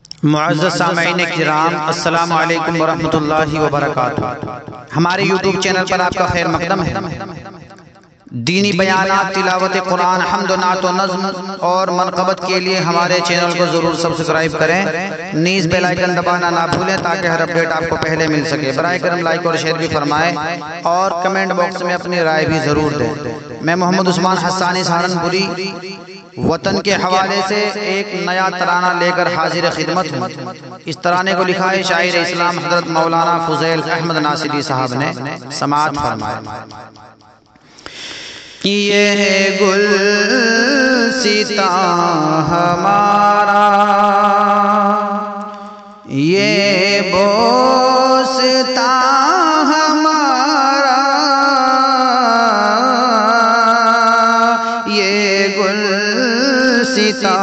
معزز سامعین کرام، السلام علیکم ورحمۃ اللہ وبرکاتہ۔ ہمارے یوٹیوب چینل پر آپ کا خیر مقدم ہے۔ دینی بیانات، تلاوت قرآن، حمد و نعت و نظم اور منقبت کے لیے ہمارے چینل کو ضرور سبسکرائب کریں، نیز بیل آئیکن دبانا نہ بھولیں تاکہ ہر اپڈیٹ آپ کو پہلے مل سکے۔ برائے کرم لائک اور شیئر بھی فرمائیں اور کمنٹ باکس میں اپنی رائے بھی ضرور دیں۔ میں محمد عثمان حسانی سہارنپوری وطن کے حوالے سے ایک نیا ترانہ لے کر حاضر خدمت ہوں۔ اس ترانے کو لکھا ہے شاعر اسلام حضرت مولانا فضیل احمد ناصری صاحب نے۔ سماعت فرمائیں۔ یہ گلستاں ہمارا، یہ بوستاں ہمارا، یہ گلستاں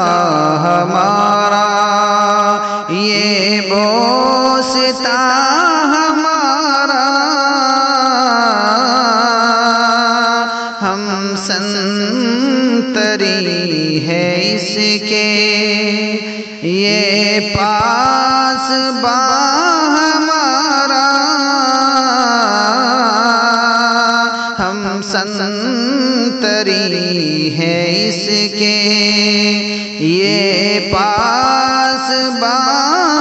ہمارا، یہ بوستاں ہمارا، ہم سنتری ہے اس کے یہ پاس با ہمارا، ہم سنتری ہے اس کے یہ پاس با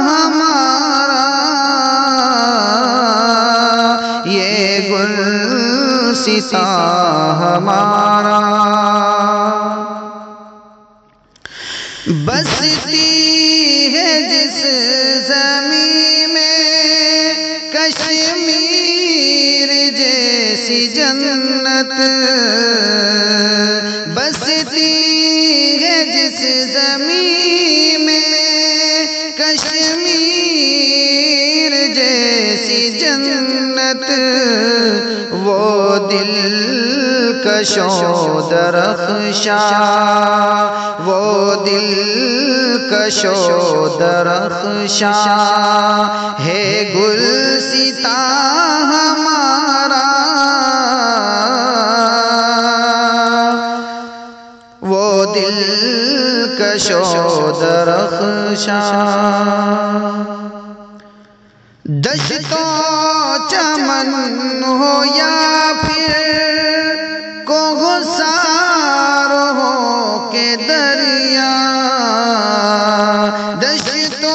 ہمارا، یہ گلستاں ہمارا، بستی ہے جس زمین میں کشمیر جیسی جنت، بستی ہے جس زمین میں کشمیر جیسی جنت، وہ دل کشو درخشاں، وہ دل کشو درخشاں ہے گلستاں ہمارا، وہ دل کشو درخشاں، دشت و چمن ہو یا پھر کوہسار ہو کے دریا، دشت و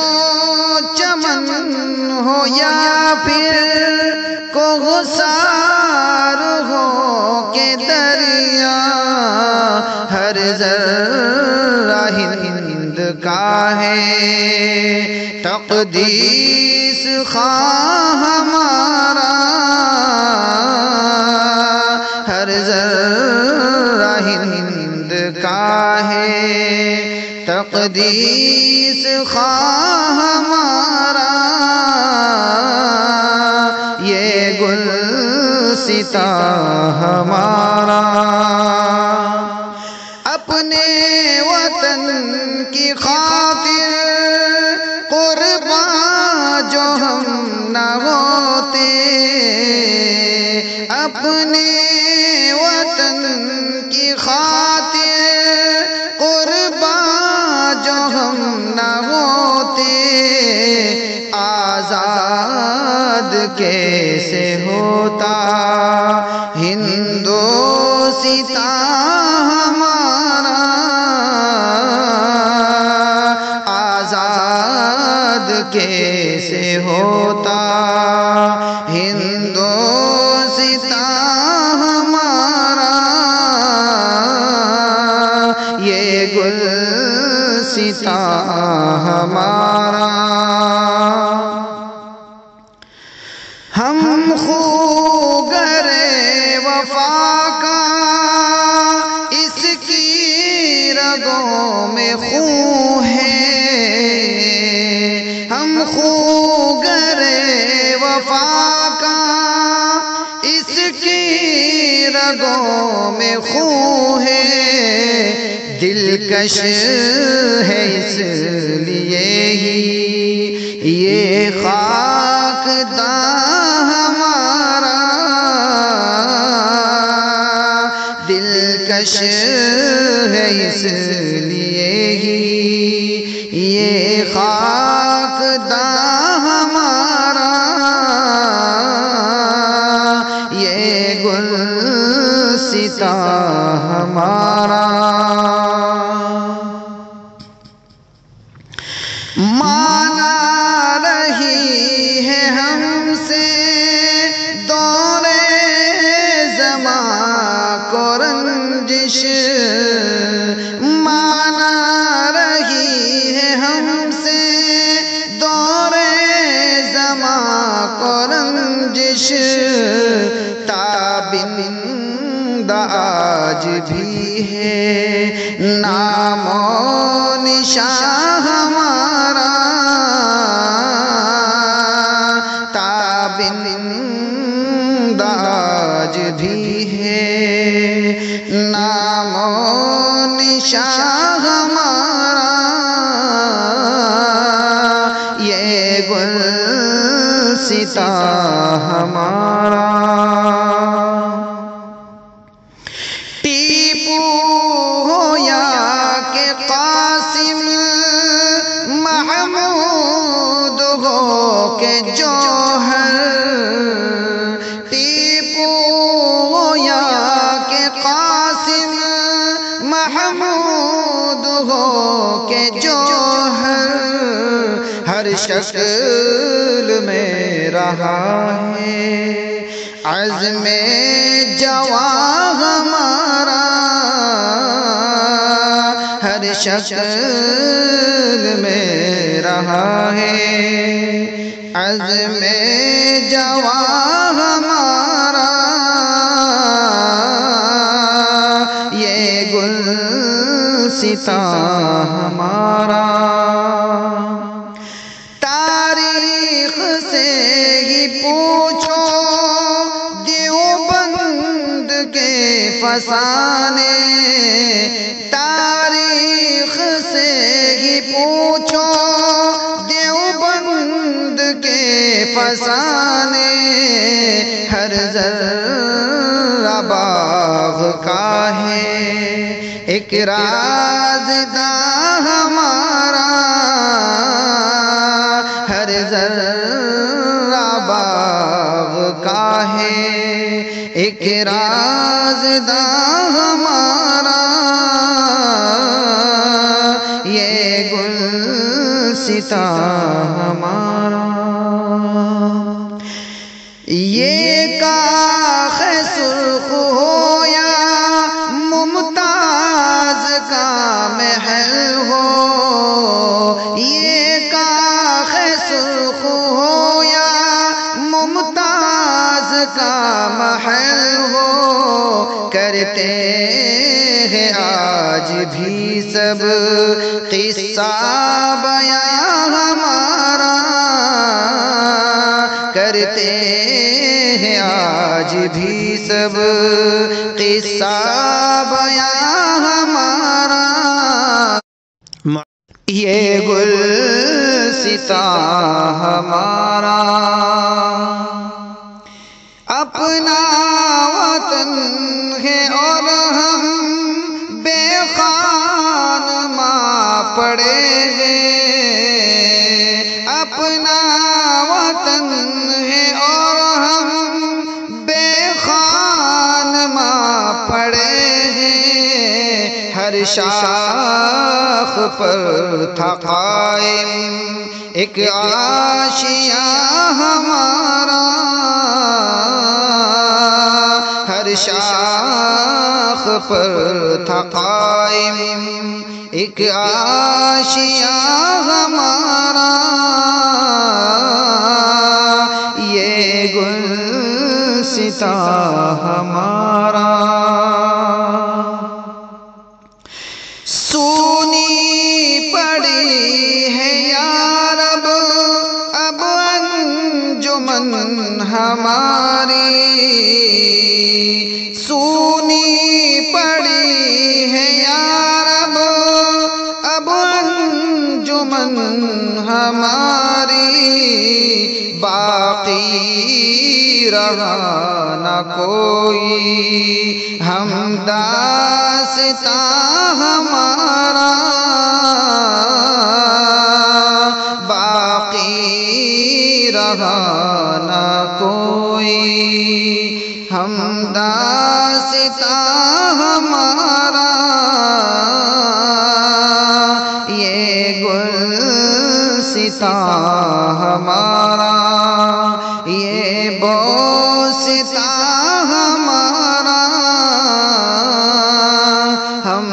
چمن ہو یا پھر کوہسار ہو کے دریا، ہر ذرہ ہند کا ہے تقدیس خواہ ہمارا، ہر ذرہ ہند کا ہے تقدیس خواہ ہمارا، یہ گلستاں ہمارا، اپنے وطن کی خاطر قربان جو ہم نہ ہوتے، اپنے وطن کی خاطر قربان جو ہم نہ ہوتے، آزاد کیسے ہوتا ہندوستاں ہمارا، آزاد کیسے ہوتا ہندوستاں ہمارا، یہ گلستاں ہمارا، ہم خوگر وفا کا اس کی رگوں میں خون ہے، ہم خوگر وفا کا اس کی رگوں میں خون ہے، دلکش ہے اس لیے ہی یہ خاک داں ہمارا، دلکش ہے اس لیے ہی یہ خاک خاک داں ہمارا، یہ گلستاں ہمارا۔ مانا رہی ہے ہم سے دور زمان کو رنجش، مانا رہی ہے ہم سے دور زمان کو رنجش، تابند آج بھی ہے نام و نشان ہمارا، تابند آج بھی ہے نام و نشان ہمارا، یہ گلستاں ہمارا۔ ٹیپو ہو یا کہ قاسم، محمود ہو کہ جوہر، ٹیپو ہو یا کہ قاسم، محمود ہو کہ جوہر، ہر شکل میں رہا ہے عزم جواں ہمارا، ہر شکل میں رہا ہے عزم جواں ہمارا، یہ گلستاں ہمارا۔ تاریخ سے ہی پوچھو دیوبند کے فسانے، تاریخ سے ہی پوچھو دیوبند کے فسانے، ہر ذرہ باغ کا ہے ایک رازداں ہمارا، ہر ذرہ باغ کا ہے ایک رازداں ہمارا، یہ گلستاں ہمارا۔ یہ کاخ سرخ ہو یا ممتاز کا محل ہو، یہ کاخ سرخ ہو یا ممتاز کا محل ہو، کرتے ہیں آج بھی سب قصہ بیاں ہمارا، کرتے ہیں آج بھی سب قصہ بیاں ہمارا، یہ گلستاں ہمارا۔ اپنا وطن ہے اور ہم بے خانماں پڑے ہیں، اپنا وطن ہے اور ہم بے خانماں پڑے ہیں، ہر شاخ پر تھا قائم ایک آشیاں ہمارا، ہر شاخ پر تھا قائم ایک آشیاں ہمارا، یہ گلستاں ہمارا۔ سونی پڑی ہے یا رب اب انجمن ہماری، سونی پڑی ہے یا رب اب انجمن ہماری، باقی رہا نہ کوئی ہم داستاں ہمارا، رہا نہ کوئی ہم داستاں ہمارا یہ گلستاں ہمارا یہ بوستاں ہمارا ہم